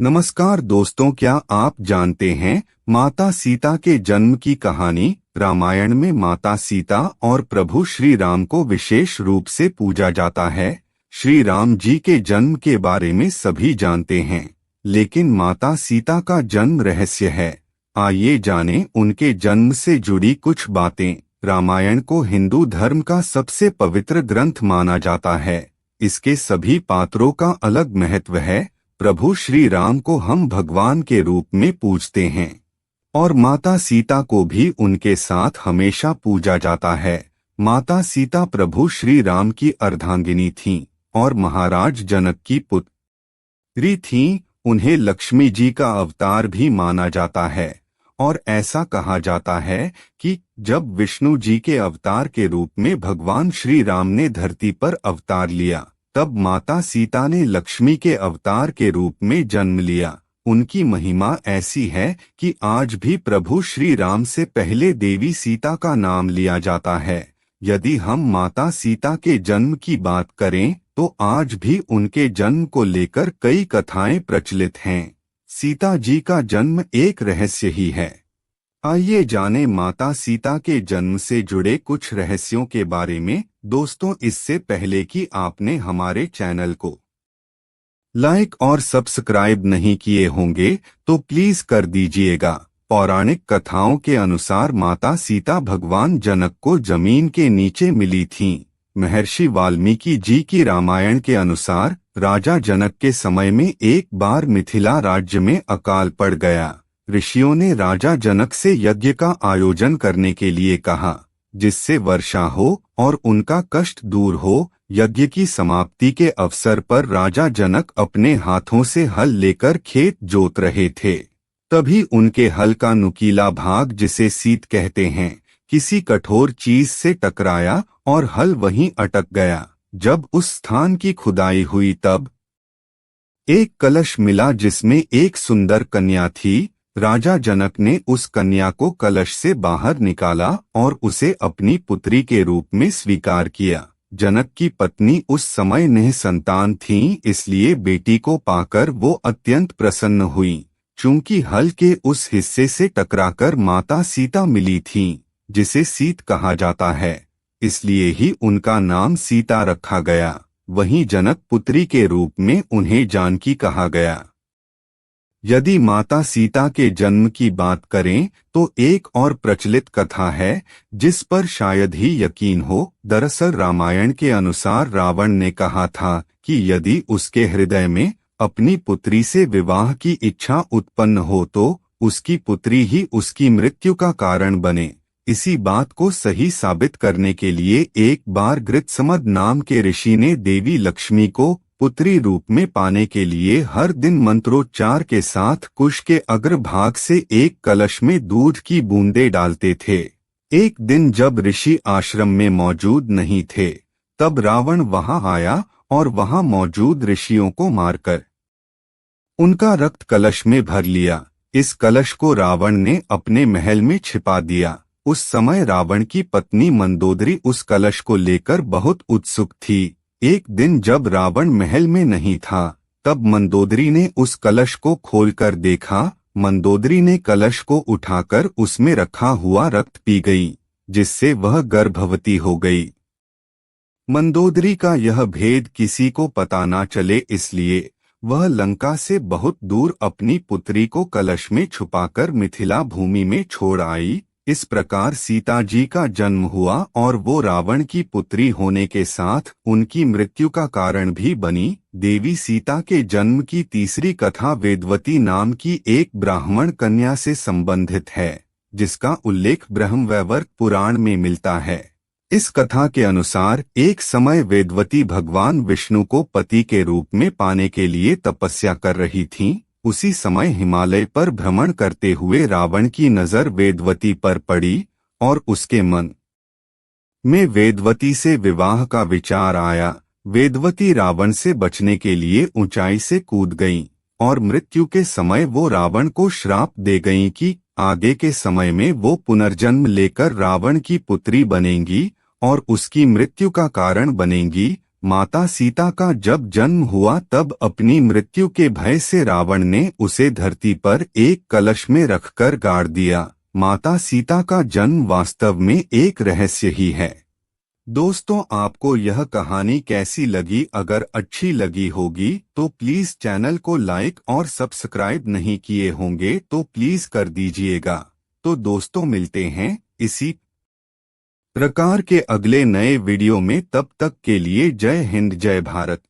नमस्कार दोस्तों, क्या आप जानते हैं माता सीता के जन्म की कहानी? रामायण में माता सीता और प्रभु श्री राम को विशेष रूप से पूजा जाता है। श्री राम जी के जन्म के बारे में सभी जानते हैं, लेकिन माता सीता का जन्म रहस्य है। आइए जानें उनके जन्म से जुड़ी कुछ बातें। रामायण को हिंदू धर्म का सबसे पवित्र ग्रंथ माना जाता है। इसके सभी पात्रों का अलग महत्व है। प्रभु श्री राम को हम भगवान के रूप में पूजते हैं और माता सीता को भी उनके साथ हमेशा पूजा जाता है। माता सीता प्रभु श्री राम की अर्धांगिनी थीं और महाराज जनक की पुत्री थीं। उन्हें लक्ष्मी जी का अवतार भी माना जाता है और ऐसा कहा जाता है कि जब विष्णु जी के अवतार के रूप में भगवान श्री राम ने धरती पर अवतार लिया, तब माता सीता ने लक्ष्मी के अवतार के रूप में जन्म लिया। उनकी महिमा ऐसी है कि आज भी प्रभु श्री राम से पहले देवी सीता का नाम लिया जाता है। यदि हम माता सीता के जन्म की बात करें तो आज भी उनके जन्म को लेकर कई कथाएं प्रचलित हैं। सीता जी का जन्म एक रहस्य ही है। आइए जानें माता सीता के जन्म से जुड़े कुछ रहस्यों के बारे में। दोस्तों, इससे पहले कि आपने हमारे चैनल को लाइक और सब्सक्राइब नहीं किए होंगे तो प्लीज कर दीजिएगा। पौराणिक कथाओं के अनुसार माता सीता भगवान जनक को जमीन के नीचे मिली थीं। महर्षि वाल्मीकि जी की रामायण के अनुसार राजा जनक के समय में एक बार मिथिला राज्य में अकाल पड़ गया। ऋषियों ने राजा जनक से यज्ञ का आयोजन करने के लिए कहा, जिससे वर्षा हो और उनका कष्ट दूर हो। यज्ञ की समाप्ति के अवसर पर राजा जनक अपने हाथों से हल लेकर खेत जोत रहे थे। तभी उनके हल का नुकीला भाग, जिसे सीत कहते हैं, किसी कठोर चीज से टकराया और हल वहीं अटक गया। जब उस स्थान की खुदाई हुई तब एक कलश मिला जिसमें एक सुंदर कन्या थी। राजा जनक ने उस कन्या को कलश से बाहर निकाला और उसे अपनी पुत्री के रूप में स्वीकार किया। जनक की पत्नी उस समय निसंतान थीं, इसलिए बेटी को पाकर वो अत्यंत प्रसन्न हुई। चूंकि हल के उस हिस्से से टकराकर माता सीता मिली थीं, जिसे सीत कहा जाता है, इसलिए ही उनका नाम सीता रखा गया। वहीं जनक पुत्री के रूप में उन्हें जानकी कहा गया। यदि माता सीता के जन्म की बात करें तो एक और प्रचलित कथा है जिस पर शायद ही यकीन हो। दरअसल रामायण के अनुसार रावण ने कहा था कि यदि उसके हृदय में अपनी पुत्री से विवाह की इच्छा उत्पन्न हो तो उसकी पुत्री ही उसकी मृत्यु का कारण बने। इसी बात को सही साबित करने के लिए एक बार गृत्समद नाम के ऋषि ने देवी लक्ष्मी को पुत्री रूप में पाने के लिए हर दिन मंत्रोच्चार के साथ कुश के अग्रभाग से एक कलश में दूध की बूंदें डालते थे। एक दिन जब ऋषि आश्रम में मौजूद नहीं थे, तब रावण वहां आया और वहां मौजूद ऋषियों को मारकर उनका रक्त कलश में भर लिया। इस कलश को रावण ने अपने महल में छिपा दिया। उस समय रावण की पत्नी मंदोदरी उस कलश को लेकर बहुत उत्सुक थी। एक दिन जब रावण महल में नहीं था, तब मंदोदरी ने उस कलश को खोलकर देखा। मंदोदरी ने कलश को उठाकर उसमें रखा हुआ रक्त पी गई, जिससे वह गर्भवती हो गई। मंदोदरी का यह भेद किसी को पता न चले, इसलिए वह लंका से बहुत दूर अपनी पुत्री को कलश में छुपाकर मिथिला भूमि में छोड़ आई। इस प्रकार सीता जी का जन्म हुआ और वो रावण की पुत्री होने के साथ उनकी मृत्यु का कारण भी बनी। देवी सीता के जन्म की तीसरी कथा वेदवती नाम की एक ब्राह्मण कन्या से संबंधित है, जिसका उल्लेख ब्रह्मवैवर्त पुराण में मिलता है। इस कथा के अनुसार एक समय वेदवती भगवान विष्णु को पति के रूप में पाने के लिए तपस्या कर रही थीं। उसी समय हिमालय पर भ्रमण करते हुए रावण की नजर वेदवती पर पड़ी और उसके मन में वेदवती से विवाह का विचार आया। वेदवती रावण से बचने के लिए ऊंचाई से कूद गईं और मृत्यु के समय वो रावण को श्राप दे गईं कि आगे के समय में वो पुनर्जन्म लेकर रावण की पुत्री बनेंगी और उसकी मृत्यु का कारण बनेंगी। माता सीता का जब जन्म हुआ तब अपनी मृत्यु के भय से रावण ने उसे धरती पर एक कलश में रखकर गाड़ दिया। माता सीता का जन्म वास्तव में एक रहस्य ही है। दोस्तों, आपको यह कहानी कैसी लगी? अगर अच्छी लगी होगी तो प्लीज चैनल को लाइक और सब्सक्राइब नहीं किए होंगे तो प्लीज कर दीजिएगा। तो दोस्तों, मिलते हैं इसी प्रकार के अगले नए वीडियो में। तब तक के लिए जय हिंद, जय भारत।